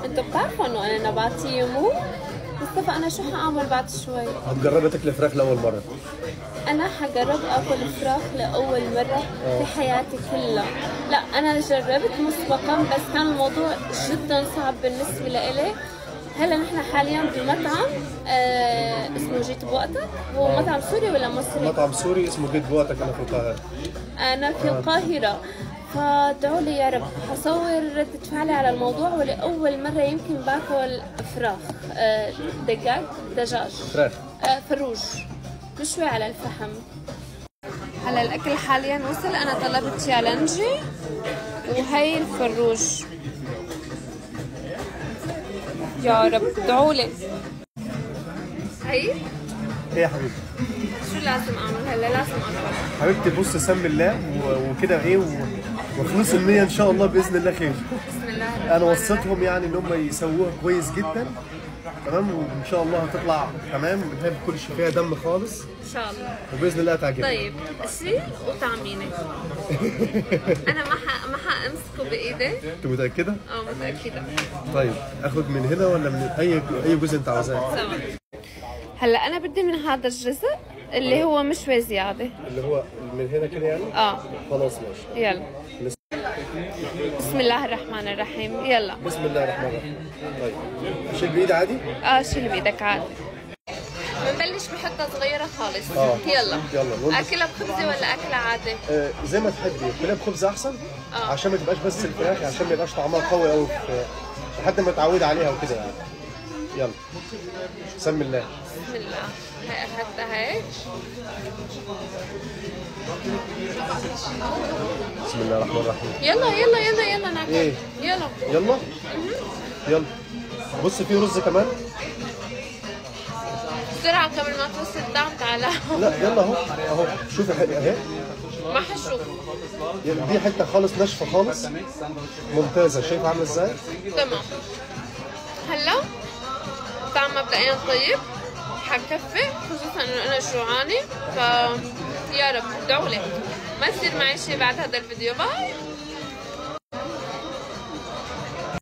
انتوا بتعرفوا انه انا نباتية مو؟ مصطفى انا شو حاعمل بعد شوي؟ هتجربي تاكلي فراخ لاول مره؟ انا حجرب اكل فراخ لاول مره في حياتي كلها. لا انا جربت مسبقا بس كان الموضوع جدا صعب بالنسبه لإلي. هلا نحن حاليا بمطعم اسمه جيت بوقتك. هو مطعم سوري ولا مصري؟ مطعم سوري اسمه جيت بوقتك. انا في القاهره. انا في القاهره. فادعوا لي يا رب حصور ردة فعلي على الموضوع. ولأول مرة يمكن باكل فراخ دجاج فروج مشوي على الفحم. هلا الأكل حاليا وصل. أنا طلبت تشالنجي وهي الفروج. يا رب ادعوا لي. هي ايه يا حبيبتي؟ شو لازم اعمل هلا؟ لازم اطلب حبيبتي بص سم الله وكده ايه وخلص النية ان شاء الله باذن الله خير. بسم الله. انا وصيتهم يعني ان هم يسووها كويس جدا تمام وان شاء الله هتطلع تمام. ما بكلش فيها دم خالص ان شاء الله وباذن الله هتعجبك. طيب شيل وطعميني. انا ما حامسكه بايدي. انت متاكده؟ متاكده. طيب اخد من هنا ولا من اي جزء انت عاوزاه؟ سوا. هلا انا بدي من هذا الجزء اللي هو مشوي زياده. اللي هو من هنا كده يعني؟ خلاص ماشي. يلا. بسم الله الرحمن الرحيم. يلا بسم الله الرحمن الرحيم. طيب شيل بايدي عادي؟ شيل بايدك عادي. بنبلش بحته صغيره خالص. يلا اكلها بخبزه ولا اكلها عادي؟ زي ما تحبي. كلها بخبز احسن عشان ما تبقاش بس الفراخ عشان ما يبقاش طعمها قوي قوي لحد ما تعودي عليها وكده يعني. يلا بسم الله. بسم الله. هي اخذتها هيك. بسم الله الرحمن الرحيم. يلا ناكل. ايه؟ يلا بص في رز كمان بسرعة قبل ما توصل الطعم. تعالى. لا يلا اهو شوفي اهي. ما حشوف. دي حته خالص ناشفه خالص ممتازه. شايفه عامله ازاي؟ تمام. هلا طعم مبدئيا طيب. حكفي خصوصا انه انا جوعانه. يا رب ادعوا لي ما يصير معي شيء بعد هذا الفيديو. باي.